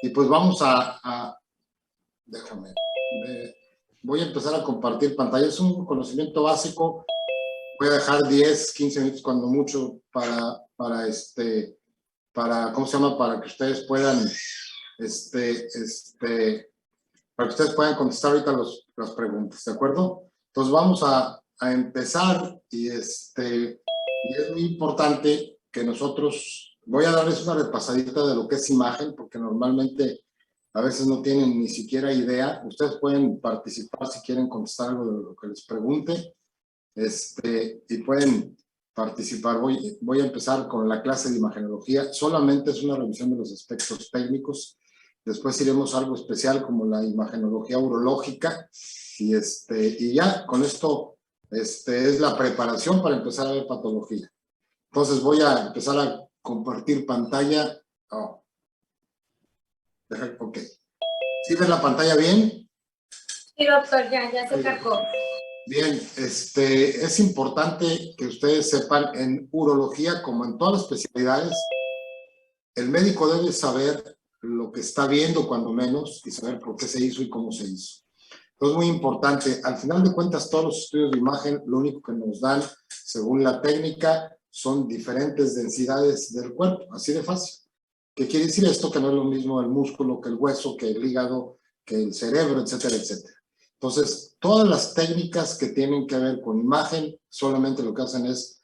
Y pues vamos déjame, voy a empezar a compartir pantalla. Es un conocimiento básico. Voy a dejar 10, 15 minutos cuando mucho para ¿cómo se llama? Para que ustedes puedan, para que ustedes puedan contestar ahorita las preguntas, ¿de acuerdo? Entonces vamos a empezar y es muy importante que nosotros, voy a darles una repasadita de lo que es imagen, porque normalmente a veces no tienen ni siquiera idea. Ustedes pueden participar si quieren contestar algo de lo que les pregunte, y pueden participar. Voy a empezar con la clase de imagenología. Solamente es una revisión de los aspectos técnicos. Después iremos a algo especial como la imagenología urológica. Y ya con esto es la preparación para empezar a ver patología. Entonces voy a empezar a compartir pantalla. Ok. ¿Sí ves la pantalla bien? Sí, doctor, ya se cargó. Bien, es importante que ustedes sepan, en urología, como en todas las especialidades, el médico debe saber lo que está viendo, cuando menos, y saber por qué se hizo y cómo se hizo. Entonces, muy importante. Al final de cuentas, todos los estudios de imagen, lo único que nos dan, según la técnica, son diferentes densidades del cuerpo, así de fácil. ¿Qué quiere decir esto? Que no es lo mismo el músculo, que el hueso, que el hígado, que el cerebro, etcétera, etcétera. Entonces, todas las técnicas que tienen que ver con imagen, solamente lo que hacen es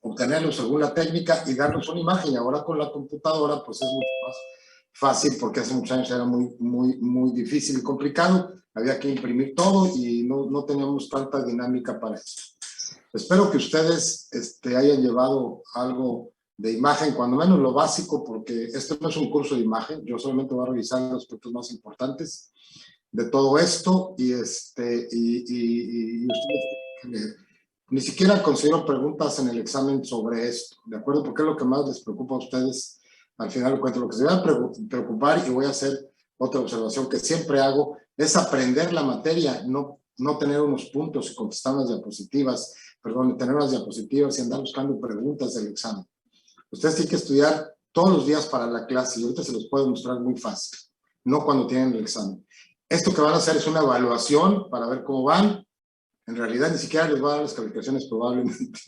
obtenerlo según la técnica y darnos una imagen. Y ahora con la computadora, pues es mucho más fácil, porque hace muchos años era muy difícil y complicado. Había que imprimir todo y no teníamos tanta dinámica para eso. Espero que ustedes hayan llevado algo de imagen, cuando menos lo básico, porque esto no es un curso de imagen. Yo solamente voy a revisar los aspectos más importantes de todo esto, y ustedes ni siquiera considero preguntas en el examen sobre esto, ¿de acuerdo? Porque es lo que más les preocupa a ustedes al final de cuentas. Lo que se va a preocupar, y voy a hacer otra observación que siempre hago, es aprender la materia, no tener unos puntos y contestar unas diapositivas, tener unas diapositivas y andar buscando preguntas del examen. Ustedes tienen que estudiar todos los días para la clase, y ahorita se los puedo mostrar muy fácil, no cuando tienen el examen. Esto que van a hacer es una evaluación para ver cómo van. En realidad ni siquiera les voy a dar las calificaciones probablemente.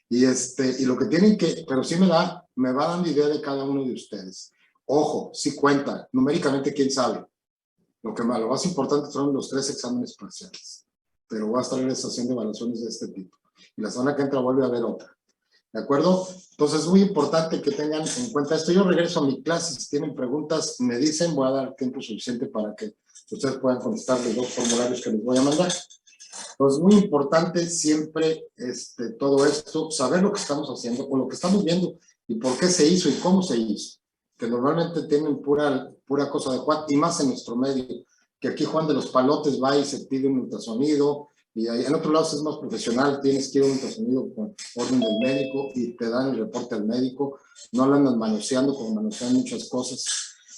Y lo que tienen que, pero sí me va dando idea de cada uno de ustedes. Ojo, sí cuenta, numéricamente quién sabe. Lo más importante son los 3 exámenes parciales. Pero voy a estar haciendo evaluaciones de este tipo. Y la semana que entra vuelve a haber otra. ¿De acuerdo? Entonces es muy importante que tengan en cuenta esto. Yo regreso a mi clase. Si tienen preguntas, me dicen. Voy a dar tiempo suficiente para que ustedes puedan contestar los 2 formularios que les voy a mandar. Entonces, muy importante siempre todo esto, saber lo que estamos haciendo o lo que estamos viendo y por qué se hizo y cómo se hizo. Que normalmente tienen pura cosa de Juan, y más en nuestro medio, que aquí Juan de los Palotes va y se pide un ultrasonido, y ahí, en otro lado es más profesional, tienes que ir a un ultrasonido con orden del médico y te dan el reporte al médico, no lo andan manoseando como manosean muchas cosas.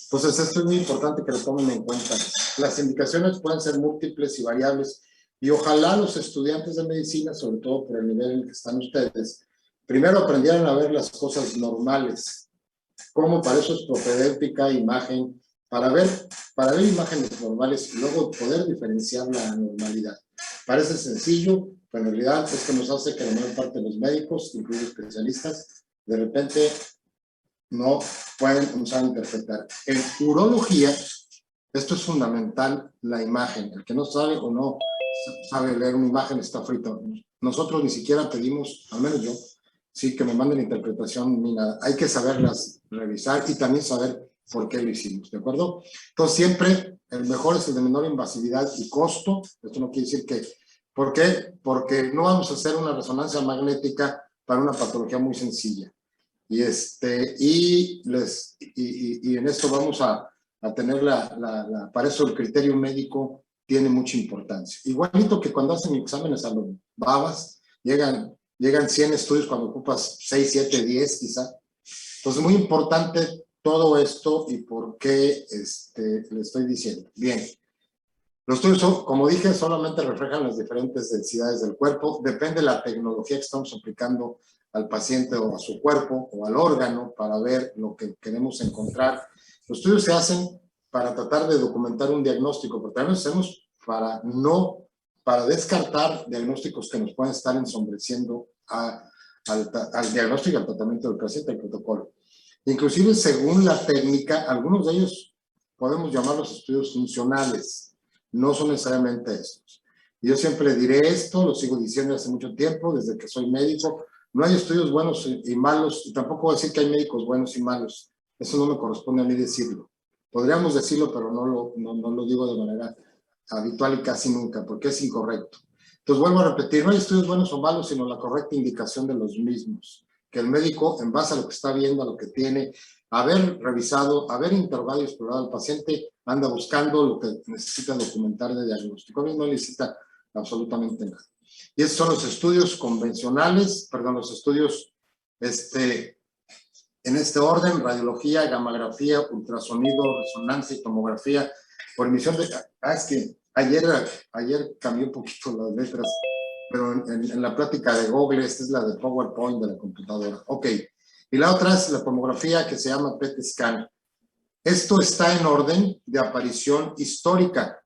Entonces, esto es muy importante que lo tomen en cuenta. Las indicaciones pueden ser múltiples y variables, y ojalá los estudiantes de medicina, sobre todo por el nivel en el que están ustedes, primero aprendieran a ver las cosas normales, como para eso es propedéutica, imagen, para ver imágenes normales y luego poder diferenciar la anormalidad. Parece sencillo, pero en realidad esto nos hace que la mayor parte de los médicos, incluidos especialistas, de repente no pueden usar interpretar. En urología, esto es fundamental, la imagen. El que no sabe o no sabe leer una imagen está frito. Nosotros ni siquiera pedimos, al menos yo, sí, que me manden interpretación ni nada. Hay que saberlas revisar y también saber por qué lo hicimos, ¿de acuerdo? Entonces, siempre el mejor es el de menor invasividad y costo. Esto no quiere decir que... ¿Por qué? Porque no vamos a hacer una resonancia magnética para una patología muy sencilla. Y en esto vamos a tener para eso el criterio médico tiene mucha importancia. Igualito que cuando hacen exámenes a los babas, llegan 100 estudios cuando ocupas 6, 7, 10 quizá. Entonces, muy importante todo esto y por qué le estoy diciendo. Bien, Los estudios, como dije, solamente reflejan las diferentes densidades del cuerpo. Depende de la tecnología que estamos aplicando al paciente o a su cuerpo o al órgano para ver lo que queremos encontrar. Los estudios se hacen para tratar de documentar un diagnóstico, pero también los hacemos para descartar diagnósticos que nos pueden estar ensombreciendo al diagnóstico y al tratamiento del paciente, al protocolo. Inclusive, según la técnica, algunos de ellos podemos llamarlos estudios funcionales. No son necesariamente estos. Yo siempre diré esto, lo sigo diciendo hace mucho tiempo, desde que soy médico. No hay estudios buenos y malos, y tampoco voy a decir que hay médicos buenos y malos. Eso no me corresponde a mí decirlo. Podríamos decirlo, pero no lo digo de manera habitual y casi nunca, porque es incorrecto. Entonces, vuelvo a repetir, no hay estudios buenos o malos, sino la correcta indicación de los mismos. Que el médico, en base a lo que está viendo, a lo que tiene, haber revisado, haber interrogado y explorado al paciente, anda buscando lo que necesita documentar de diagnóstico. A mí no necesita absolutamente nada. Y esos son los estudios convencionales, perdón, los estudios en este orden: radiología, gammagrafía, ultrasonido, resonancia y tomografía por emisión de... es que ayer cambié un poquito las letras, pero en la plática de Google, esta es la de PowerPoint de la computadora. Ok. Y la otra es la tomografía, que se llama PET scan. Esto está en orden de aparición histórica,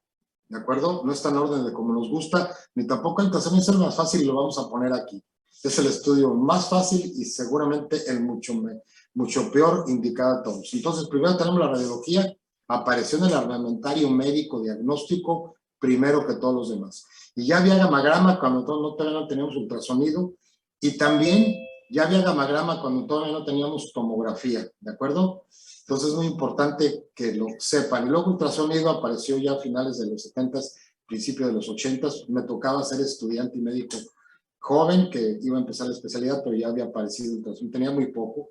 ¿de acuerdo? No está en orden de como nos gusta, ni tampoco el tratamiento es el más fácil y lo vamos a poner aquí. Es el estudio más fácil y seguramente el mucho peor indicado a todos. Entonces, primero tenemos la radiología, apareció en el armamentario médico diagnóstico primero que todos los demás. Y ya había gamagrama cuando todavía no teníamos ultrasonido, y también ya había gamagrama cuando todavía no teníamos tomografía, ¿de acuerdo? Entonces es muy importante que lo sepan. Y luego ultrasonido apareció ya a finales de los 70s, principios de los 80s. Me tocaba ser estudiante y médico joven que iba a empezar la especialidad, pero ya había aparecido ultrasonido, tenía muy poco.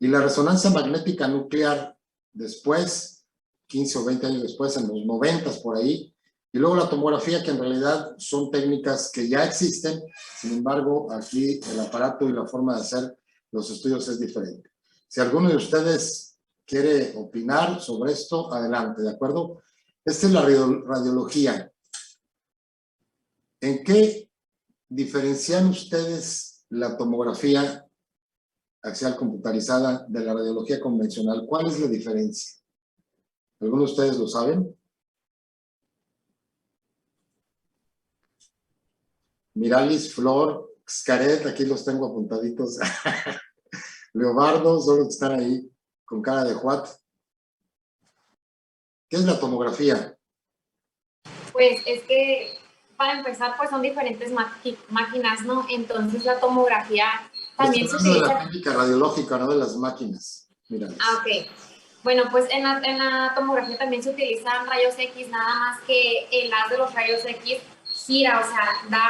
Y la resonancia magnética nuclear después, 15 o 20 años después, en los 90s por ahí. Y luego la tomografía, que en realidad son técnicas que ya existen, sin embargo, aquí el aparato y la forma de hacer los estudios es diferente. Si alguno de ustedes quiere opinar sobre esto, adelante, ¿de acuerdo? Esta es la radiología. ¿En qué diferencian ustedes la tomografía axial computarizada de la radiología convencional? ¿Cuál es la diferencia? ¿Algunos de ustedes lo saben? Miralis, Flor, Xcaret, aquí los tengo apuntaditos. Leobardo, son los que están ahí con cara de Juat. ¿Qué es la tomografía? Pues es que, para empezar, pues son diferentes máquinas, ¿no? Entonces la tomografía también se utiliza... de la técnica radiológica, no de las máquinas. Mira. Ah, ok. Bueno, pues en la tomografía también se utilizan rayos X, nada más que el haz de los rayos X gira, o sea,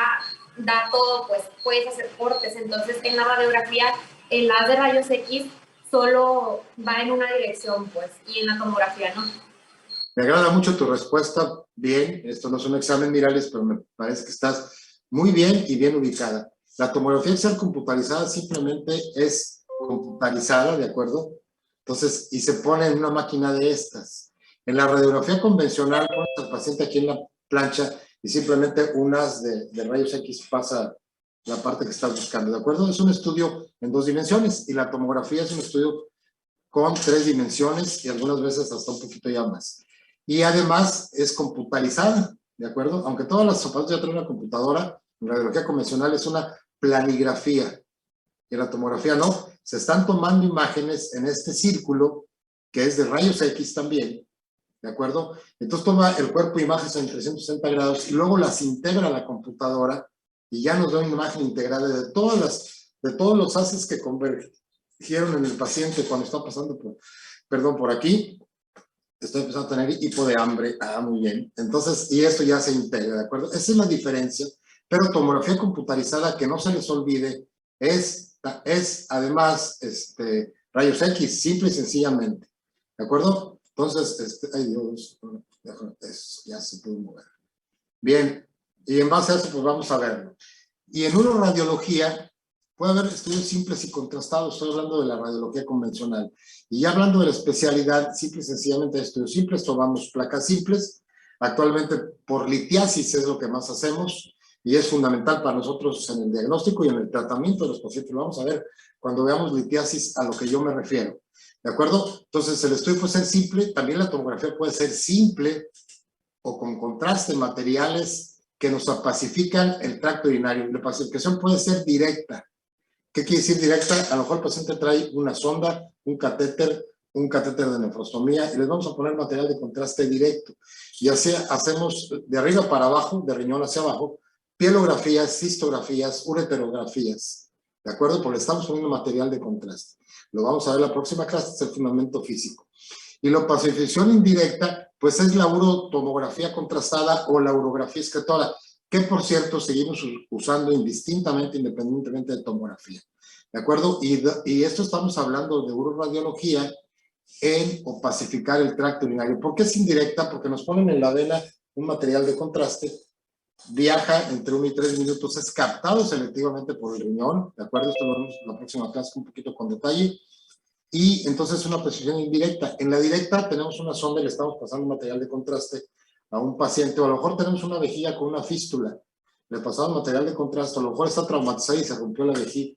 da todo, pues puedes hacer cortes. Entonces en la radiografía el haz de rayos X solo va en una dirección, pues, y en la tomografía no. Me agrada mucho tu respuesta. Bien, esto no es un examen Miralles, pero me parece que estás muy bien y bien ubicada. La tomografía axial computarizada simplemente es computarizada, ¿de acuerdo? Entonces, y se pone en una máquina de estas. En la radiografía convencional, pones al paciente aquí en la plancha y simplemente un haz de rayos X pasa la parte que estás buscando, ¿de acuerdo? Es un estudio en 2 dimensiones y la tomografía es un estudio con 3 dimensiones y algunas veces hasta un poquito ya más. Y además es computarizada, ¿de acuerdo? Aunque todas las aparatos ya traen una computadora, en radiología convencional es una planigrafía. Y en la tomografía no. Se están tomando imágenes en este círculo, que es de rayos X también, ¿de acuerdo? Entonces toma el cuerpo imágenes en 360 grados y luego las integra a la computadora y ya nos da una imagen integrada de todos los haces que convergieron en el paciente cuando está pasando por aquí. Estoy empezando a tener hipo de hambre. Ah, muy bien. Entonces, y esto ya se integra, ¿de acuerdo? Esa es la diferencia. Pero tomografía computarizada, que no se les olvide, es además rayos X, simple y sencillamente. ¿De acuerdo? Entonces, ay Dios, eso ya se puede mover. Bien, y en base a eso, pues vamos a verlo. Y en uroradiología puede haber estudios simples y contrastados. Estoy hablando de la radiología convencional. Y ya hablando de la especialidad, simple y sencillamente de estudios simples, tomamos placas simples, Actualmente por litiasis es lo que más hacemos y es fundamental para nosotros en el diagnóstico y en el tratamiento de los pacientes. Lo vamos a ver cuando veamos litiasis, a lo que yo me refiero. ¿De acuerdo? Entonces el estudio puede ser simple, también la tomografía puede ser simple o con contraste, materiales que nos pacifican el tracto urinario. La pacificación puede ser directa. ¿Qué quiere decir directa? A lo mejor el paciente trae una sonda, un catéter de nefrostomía y les vamos a poner material de contraste directo. Y así hacemos de arriba para abajo, de riñón hacia abajo, pielografías, cistografías, ureterografías. ¿De acuerdo? Porque estamos poniendo material de contraste. Lo vamos a ver en la próxima clase, es el fundamento físico. Y la pacificación indirecta, pues es la urotomografía contrastada o la urografía excretora, que por cierto seguimos usando indistintamente, independientemente de tomografía. ¿De acuerdo? Y esto estamos hablando de uroradiología en opacificar el tracto urinario. ¿Por qué es indirecta? Porque nos ponen en la vena un material de contraste, viaja entre 1 y 3 minutos, es captado selectivamente por el riñón, ¿de acuerdo? Esto lo vemos en la próxima clase un poquito con detalle. Y entonces es una posición indirecta. En la directa tenemos una sonda y le estamos pasando material de contraste a un paciente, o a lo mejor tenemos una vejiga con una fístula, le pasamos material de contraste, a lo mejor está traumatizada y se rompió la vejiga.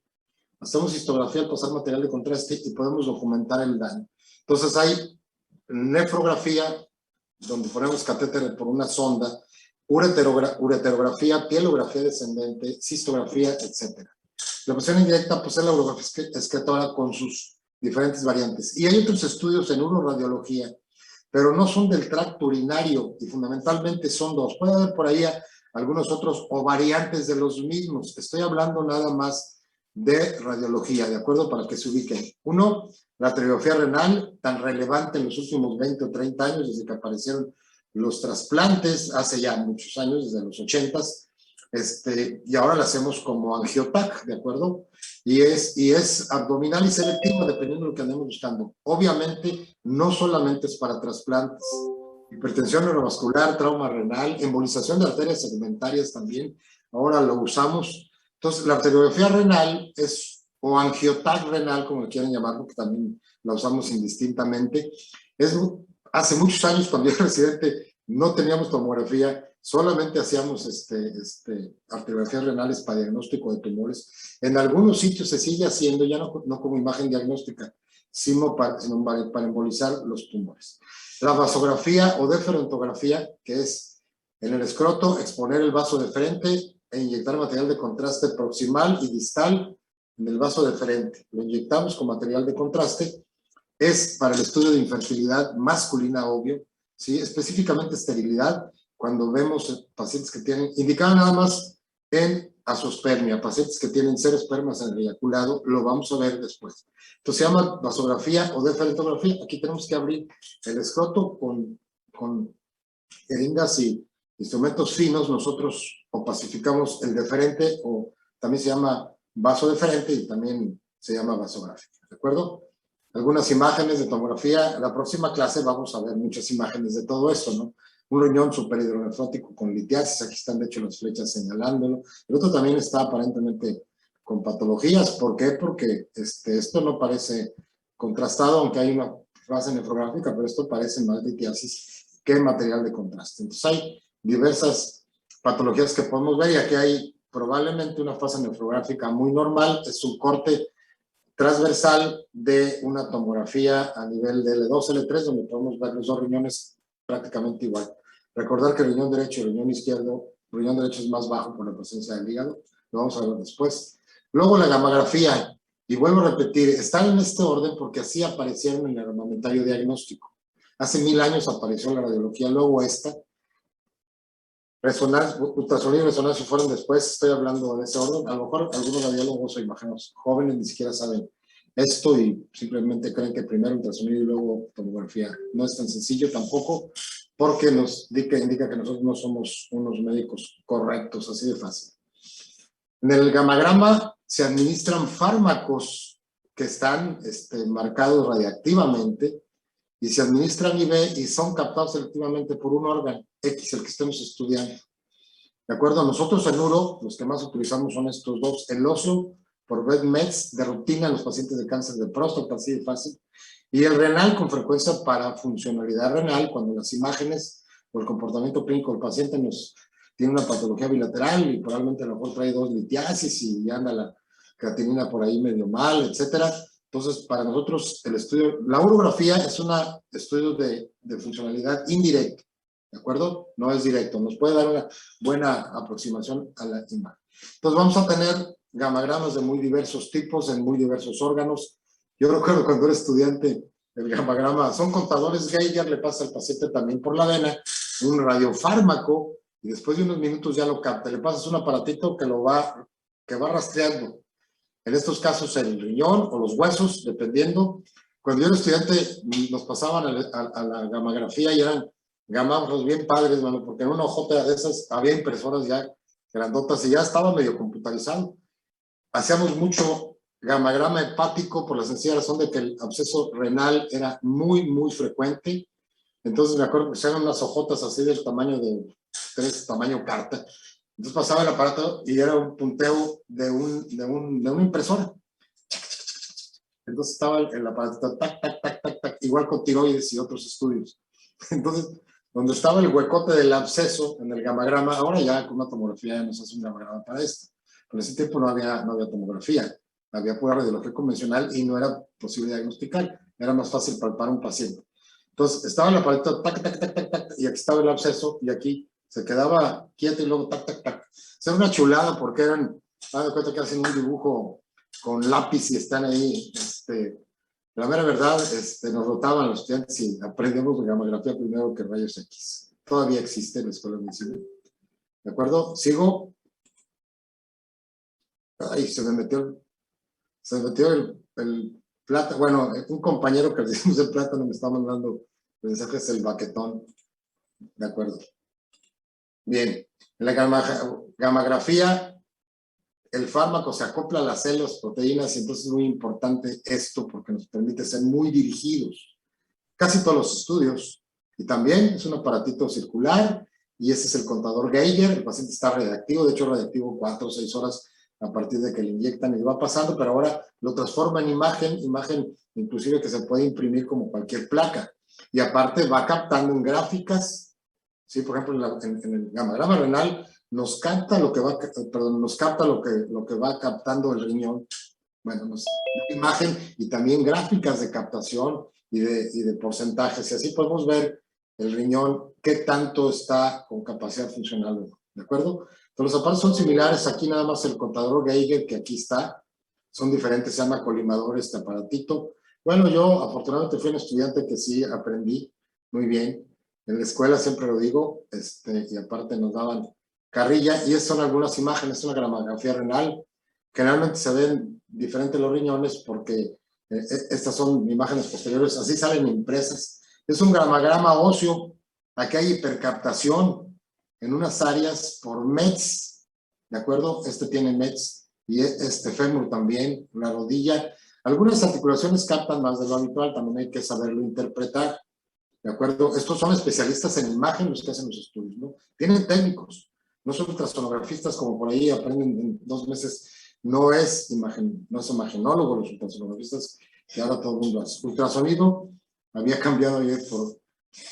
Hacemos histografía al pasar material de contraste y podemos documentar el daño. Entonces hay nefrografía, donde ponemos catéter por una sonda, ureterografía, pielografía descendente, cistografía, etc. La posición indirecta pues es la urografía excretora con sus diferentes variantes. Y hay otros estudios en uroradiología, pero no son del tracto urinario y fundamentalmente son dos. Puede haber por ahí algunos otros o variantes de los mismos. Estoy hablando nada más de radiología, ¿de acuerdo? Para que se ubiquen. Uno, la radiografía renal, tan relevante en los últimos 20 o 30 años, desde que aparecieron los trasplantes, hace ya muchos años, desde los 80s, y ahora la hacemos como angiotac, ¿de acuerdo? Y es abdominal y selectivo, dependiendo de lo que andemos buscando. Obviamente, no solamente es para trasplantes. Hipertensión neurovascular, trauma renal, embolización de arterias segmentarias también, ahora lo usamos. Entonces, la arteriografía renal o angiotac renal, como le quieran llamarlo, que también la usamos indistintamente. Hace muchos años, cuando yo era residente, no teníamos tomografía, solamente hacíamos arteriografías renales para diagnóstico de tumores. En algunos sitios se sigue haciendo, ya no como imagen diagnóstica, sino para embolizar los tumores. La vasografía o deferentografía, que es en el escroto exponer el vaso de frente e inyectar material de contraste proximal y distal en el vaso de frente. Lo inyectamos con material de contraste. Es para el estudio de infertilidad masculina, obvio, ¿sí? Específicamente esterilidad, cuando vemos pacientes que tienen, indicada nada más en azoospermia, pacientes que tienen 0 espermas en el eyaculado, lo vamos a ver después. Entonces se llama vasografía o deferentografía. Aquí tenemos que abrir el escroto con jeringas y instrumentos finos. Nosotros opacificamos el deferente, o también se llama vasodeferente y también se llama vasográfica, ¿de acuerdo? Algunas imágenes de tomografía. En la próxima clase vamos a ver muchas imágenes de todo esto, ¿no? Un riñón superhidronefrótico con litiasis, aquí están de hecho las flechas señalándolo. El otro también está aparentemente con patologías. ¿Por qué? Porque esto no parece contrastado, aunque hay una fase nefrográfica, pero esto parece más litiasis que material de contraste. Entonces hay diversas patologías que podemos ver, y aquí hay probablemente una fase nefrográfica muy normal, es un corte transversal de una tomografía a nivel de L2, L3, donde podemos ver los dos riñones prácticamente igual. Recordar que el riñón derecho y el riñón izquierdo, el riñón derecho es más bajo por la presencia del hígado, lo vamos a ver después. Luego la gamografía, y vuelvo a repetir, están en este orden porque así aparecieron en el armamentario diagnóstico. Hace 1000 años apareció la radiología, luego esta. Ultrasonido y resonancia fueron después, estoy hablando de ese orden. A lo mejor algunos radiólogos o imaginos jóvenes ni siquiera saben esto y simplemente creen que primero ultrasonido y luego tomografía. No es tan sencillo tampoco, porque nos indica que nosotros no somos unos médicos correctos, así de fácil. En el gamagrama se administran fármacos que están marcados radiactivamente y se administran IV y son captados selectivamente por un órgano X, el que estemos estudiando. ¿De acuerdo? Nosotros en uro, los que más utilizamos son estos dos. El óseo, por VEDMEDS, de rutina en los pacientes de cáncer de próstata, así de fácil. Y el renal, con frecuencia para funcionalidad renal, cuando las imágenes o el comportamiento clínico del paciente tiene una patología bilateral y probablemente a lo mejor trae 2 litiasis y ya anda la creatinina por ahí medio mal, etcétera. Entonces, para nosotros el estudio, la urografía es un estudio de funcionalidad indirecta, ¿de acuerdo? No es directo, nos puede dar una buena aproximación a la imagen. Entonces vamos a tener gamagramas de muy diversos tipos, en muy diversos órganos. Yo recuerdo cuando era estudiante, el gamagrama, son contadores Geiger, le pasa al paciente también por la vena, un radiofármaco, y después de unos minutos ya lo capta. Le pasas un aparatito que va rastreando. En estos casos el riñón o los huesos, dependiendo. Cuando yo era estudiante nos pasaban a la gamografía y eran gamágrafos bien padres, mano, porque en una hojota de esas había impresoras ya grandotas y ya estaba medio computarizado. Hacíamos mucho gamagrama hepático por la sencilla razón de que el absceso renal era muy, muy frecuente. Entonces me acuerdo que se eran unas hojotas así del tamaño de tamaño carta. Entonces pasaba el aparato y era un punteo de una impresora. Entonces estaba el aparato, tac, tac, tac, tac, tac, igual con tiroides y otros estudios. Entonces, donde estaba el huecote del absceso en el gamagrama, ahora ya con una tomografía ya nos hace un gamagrama para esto. Pero en ese tiempo no había tomografía, había pura radiología convencional y no era posible diagnosticar, era más fácil palpar a un paciente. Entonces estaba el aparato, tac, tac, tac, tac, tac, y aquí estaba el absceso y aquí se quedaba quieto y luego tac, tac, tac. Era una chulada porque eran, me cuenta que hacen un dibujo con lápiz y están ahí, la mera verdad, nos rotaban los estudiantes y aprendemos gamografía primero que rayos X. Todavía existe en la escuela de medicina. ¿De acuerdo? Sigo. Ay, se me metió el plátano. Bueno, un compañero que le decimos el plátano me está mandando mensajes el baquetón. De acuerdo. Bien, en la gamografía, el fármaco se acopla a las células, proteínas, y entonces es muy importante esto porque nos permite ser muy dirigidos. Casi todos los estudios. Y también es un aparatito circular, y ese es el contador Geiger. El paciente está radiactivo, de hecho radiactivo 4 o 6 horas a partir de que le inyectan y va pasando, pero ahora lo transforma en imagen inclusive que se puede imprimir como cualquier placa. Y aparte va captando en gráficas, ¿sí? Por ejemplo, en el gamagrama renal nos capta lo que va captando el riñón. Bueno, imagen y también gráficas de captación y de porcentajes. Y así podemos ver el riñón, qué tanto está con capacidad funcional, ¿de acuerdo? Entonces, los aparatos son similares. Aquí nada más el contador Geiger, que aquí está. Son diferentes, se llama colimador este aparatito. Bueno, yo afortunadamente fui un estudiante que sí aprendí muy bien. En la escuela siempre lo digo, y aparte nos daban carrilla. Y estas son algunas imágenes, una gamografía renal. Generalmente se ven diferentes los riñones porque estas son imágenes posteriores, así salen impresas. Es un gamagrama óseo. Aquí hay hipercaptación en unas áreas por METs, ¿de acuerdo? Tiene METs y fémur también, la rodilla. Algunas articulaciones captan más de lo habitual, también hay que saberlo interpretar, ¿de acuerdo? Estos son especialistas en imagen los que hacen los estudios, ¿no? Tienen técnicos, no son ultrasonografistas como por ahí aprenden en 2 meses. No es imagenólogo los ultrasonografistas, que ahora todo el mundo hace. Ultrasonido, había cambiado ayer por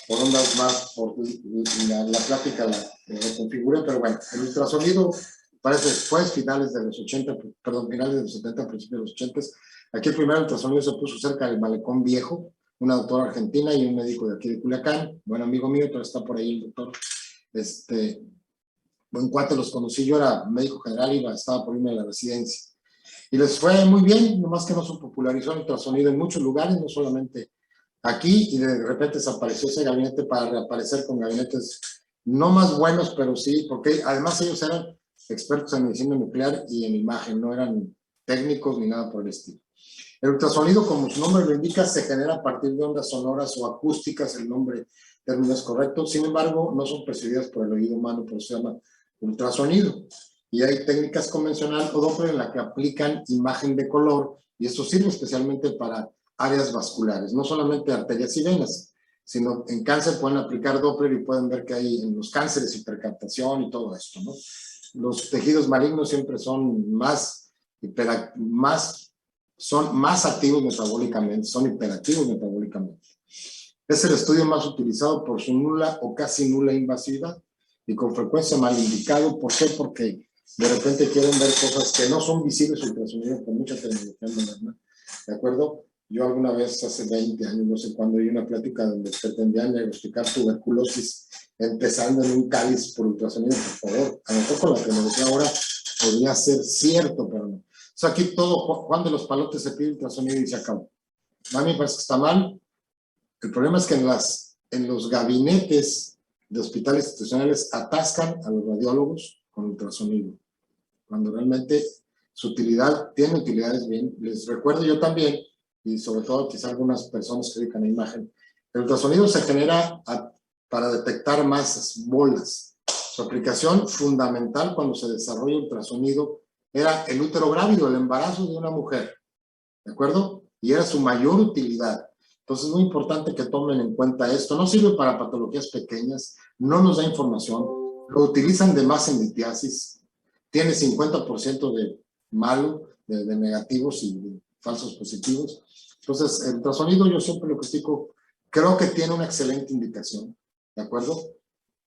ondas más, por la plática la reconfiguré, pero bueno, el ultrasonido parece después, finales de los 70, principios de los 80. Aquí el primer ultrasonido se puso cerca del Malecón Viejo, una doctora argentina y un médico de aquí de Culiacán, buen amigo mío, pero está por ahí el doctor, buen cuate, los conocí, yo era médico general y estaba por irme a la residencia. Y les fue muy bien, nomás que no se popularizó el ultrasonido en muchos lugares, no solamente aquí, y de repente desapareció ese gabinete para reaparecer con gabinetes no más buenos, pero sí, porque además ellos eran expertos en medicina nuclear y en imagen, no eran técnicos ni nada por el estilo. El ultrasonido, como su nombre lo indica, se genera a partir de ondas sonoras o acústicas, el nombre término es correcto, sin embargo, no son percibidas por el oído humano, por eso se llama ultrasonido. Y hay técnicas convencional o Doppler en la que aplican imagen de color, y esto sirve especialmente para áreas vasculares, no solamente arterias y venas, sino en cáncer pueden aplicar Doppler y pueden ver que hay en los cánceres hipercaptación y todo esto, ¿no? Los tejidos malignos siempre son más activos metabólicamente, son hiperactivos metabólicamente. Es el estudio más utilizado por su nula o casi nula invasividad y con frecuencia mal indicado. ¿Por qué? Porque de repente quieren ver cosas que no son visibles ultrasonido con mucha tecnología moderna. ¿De acuerdo? Yo alguna vez, hace 20 años, no sé cuándo, di una plática donde pretendían diagnosticar tuberculosis empezando en un cáliz por ultrasonido. Por favor, a lo mejor con la tecnología ahora podría ser cierto, pero no. O sea, aquí todo, Juan de los Palotes se pide ultrasonido y se acabó. A mí me parece que está mal. El problema es que en los gabinetes de hospitales institucionales atascan a los radiólogos con ultrasonido, cuando realmente su utilidad, tiene utilidades bien. Les recuerdo yo también, y sobre todo quizá algunas personas que dedican a imagen, el ultrasonido se genera para detectar masas, bolas. Su aplicación fundamental cuando se desarrolla ultrasonido era el útero grávido, el embarazo de una mujer, ¿de acuerdo? Y era su mayor utilidad. Entonces es muy importante que tomen en cuenta esto. No sirve para patologías pequeñas, no nos da información, lo utilizan de más en litiasis, tiene 50% de malo, de negativos y de falsos positivos. Entonces el ultrasonido yo siempre lo critico, creo que tiene una excelente indicación, ¿de acuerdo?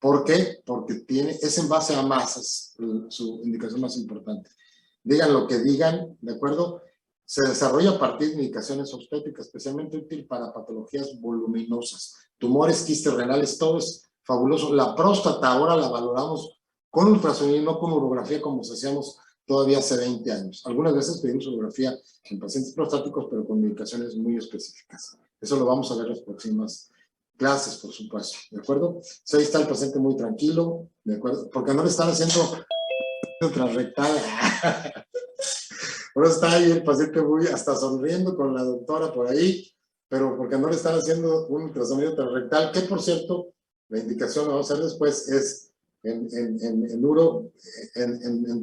¿Por qué? Porque es en base a masas su indicación más importante. Digan lo que digan, ¿de acuerdo? Se desarrolla a partir de indicaciones obstétricas, especialmente útil para patologías voluminosas, tumores, quistes renales, todo es fabuloso. La próstata ahora la valoramos con ultrasonido, no con urografía como hacíamos todavía hace 20 años. Algunas veces pedimos urografía en pacientes prostáticos, pero con indicaciones muy específicas. Eso lo vamos a ver en las próximas clases, por supuesto, ¿de acuerdo? So, ahí está el paciente muy tranquilo, ¿de acuerdo? Porque no le están haciendo transrectal. Por eso está ahí el paciente muy hasta sonriendo con la doctora por ahí, pero porque no le están haciendo un ultrasonido transrectal, que por cierto, la indicación lo vamos a hacer después, es en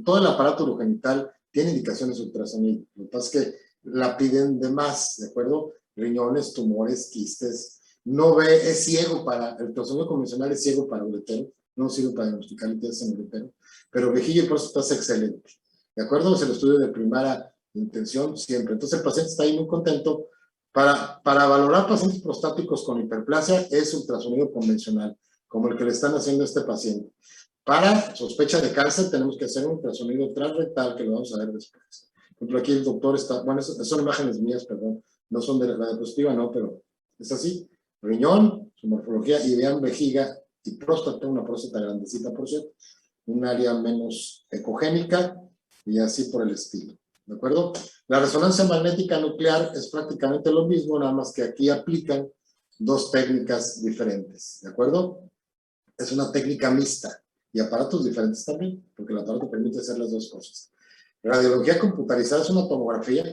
todo el aparato urogenital tiene indicaciones de ultrasonido. Lo que pasa es que la piden de más, ¿de acuerdo? Riñones, tumores, quistes. No ve, es ciego para, el ultrasonido convencional es ciego para uretero, no sirve para diagnosticar litiasis en uretero, pero vejiga y próstata es excelente. ¿De acuerdo? Es el estudio de primera intención siempre. Entonces el paciente está ahí muy contento. Para valorar pacientes prostáticos con hiperplasia es ultrasonido convencional, como el que le están haciendo a este paciente. Para sospecha de cáncer tenemos que hacer un ultrasonido transrectal, que lo vamos a ver después. Por ejemplo, aquí el doctor está, bueno, son imágenes mías, perdón, no son de la diapositiva, no, pero es así. Riñón, su morfología, y vean vejiga y próstata, una próstata grandecita, por cierto, un área menos ecogénica, y así por el estilo, ¿de acuerdo? La resonancia magnética nuclear es prácticamente lo mismo, nada más que aquí aplican dos técnicas diferentes, ¿de acuerdo? Es una técnica mixta y aparatos diferentes también, porque el aparato permite hacer las dos cosas. Radiología computarizada es una tomografía,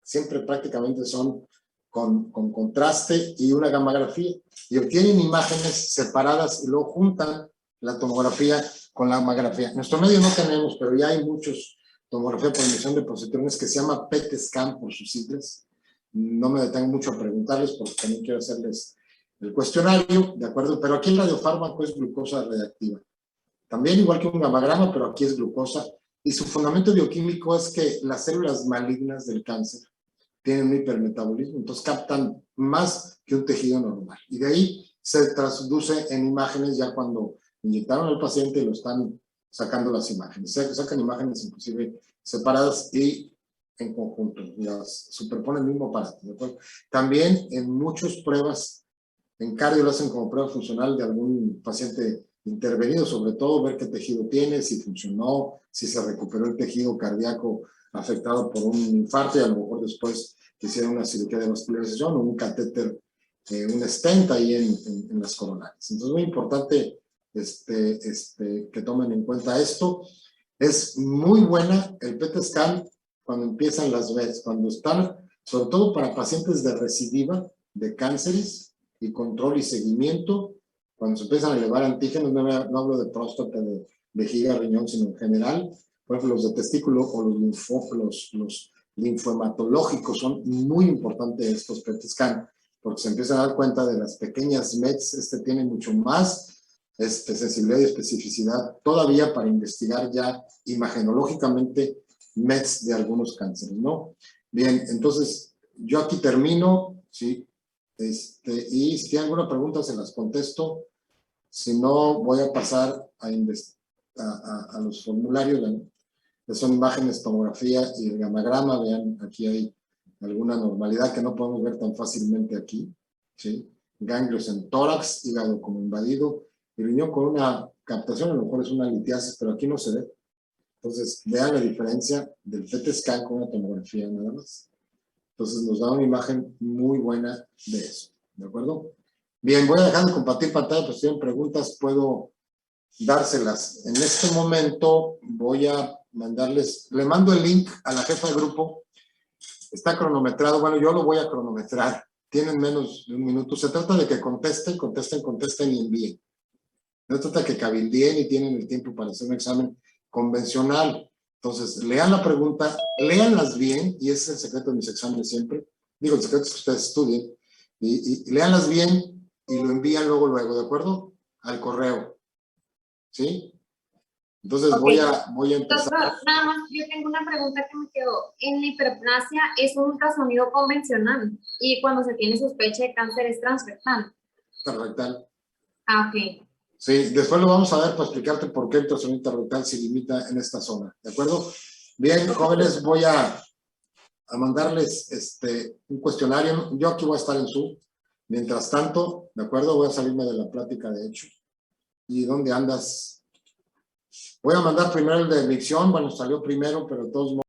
siempre prácticamente son con contraste y una gammagrafía, y obtienen imágenes separadas y luego juntan la tomografía con la gammagrafía. En nuestro medio no tenemos, pero ya hay muchos tomografía por emisión de positrones que se llama PET scan por sus siglas. No me detengo mucho a preguntarles porque también quiero hacerles el cuestionario, ¿de acuerdo? Pero aquí el radiofármaco es glucosa radiactiva. También igual que un gamagrama, pero aquí es glucosa. Y su fundamento bioquímico es que las células malignas del cáncer tienen un hipermetabolismo, entonces captan más que un tejido normal. Y de ahí se traduce en imágenes ya cuando inyectaron al paciente y lo están sacando las imágenes. Sacan imágenes inclusive separadas y en conjunto, las superponen el mismo aparato, ¿de acuerdo? También en muchas pruebas, en cardio lo hacen como prueba funcional de algún paciente intervenido, sobre todo ver qué tejido tiene, si funcionó, si se recuperó el tejido cardíaco afectado por un infarto y a lo mejor después hicieron una cirugía de vascularización o un catéter, un stent ahí en las coronarias. Entonces es muy importante que tomen en cuenta esto. Es muy buena el PET scan cuando empiezan las veces, cuando están, sobre todo para pacientes de recidiva, de cánceres y control y seguimiento, cuando se empiezan a elevar antígenos, no hablo de próstata, de vejiga, riñón, sino en general, por ejemplo, los de testículo o los linfohematológicos son muy importantes estos PET scan, porque se empiezan a dar cuenta de las pequeñas METs, tiene mucho más sensibilidad y especificidad todavía para investigar ya imagenológicamente METs de algunos cánceres, ¿no? Bien, entonces yo aquí termino, ¿sí? Y si tienen alguna pregunta se las contesto. Si no, voy a pasar a los formularios, que son imágenes, tomografía y el gamagrama. Vean, aquí hay alguna normalidad que no podemos ver tan fácilmente aquí, ¿sí? Ganglios en tórax, hígado como invadido, y riñón con una captación, a lo mejor es una litiasis, pero aquí no se ve. Entonces, vean la diferencia del PET scan con una tomografía nada más. Entonces, nos da una imagen muy buena de eso, ¿de acuerdo? Bien, voy a dejar de compartir pantalla, pues si tienen preguntas puedo dárselas. En este momento voy a mandarles, le mando el link a la jefa de grupo, está cronometrado, bueno, yo lo voy a cronometrar, tienen menos de un minuto, se trata de que contesten y envíen. No se trata de que cabildeen y tienen el tiempo para hacer un examen convencional. Entonces, lean la pregunta, léanlas bien, y ese es el secreto de mis exámenes siempre, digo, el secreto es que ustedes estudien, y léanlas bien y lo envían luego, ¿de acuerdo? Al correo, ¿sí? Entonces Okay. voy a empezar. Doctor, nada más, yo tengo una pregunta que me quedó. En la hiperplasia es un ultrasonido convencional y cuando se tiene sospecha de cáncer es transrectal. Transrectal. Ah, ok. Sí, después lo vamos a ver para explicarte por qué el ultrasonido transrectal se limita en esta zona, ¿de acuerdo? Bien, jóvenes, voy a mandarles un cuestionario. Yo aquí voy a estar en Zoom. Mientras tanto, ¿de acuerdo? Voy a salirme de la plática, de hecho. ¿Y dónde andas? Voy a mandar primero el de micción. Bueno, salió primero, pero de todos modos.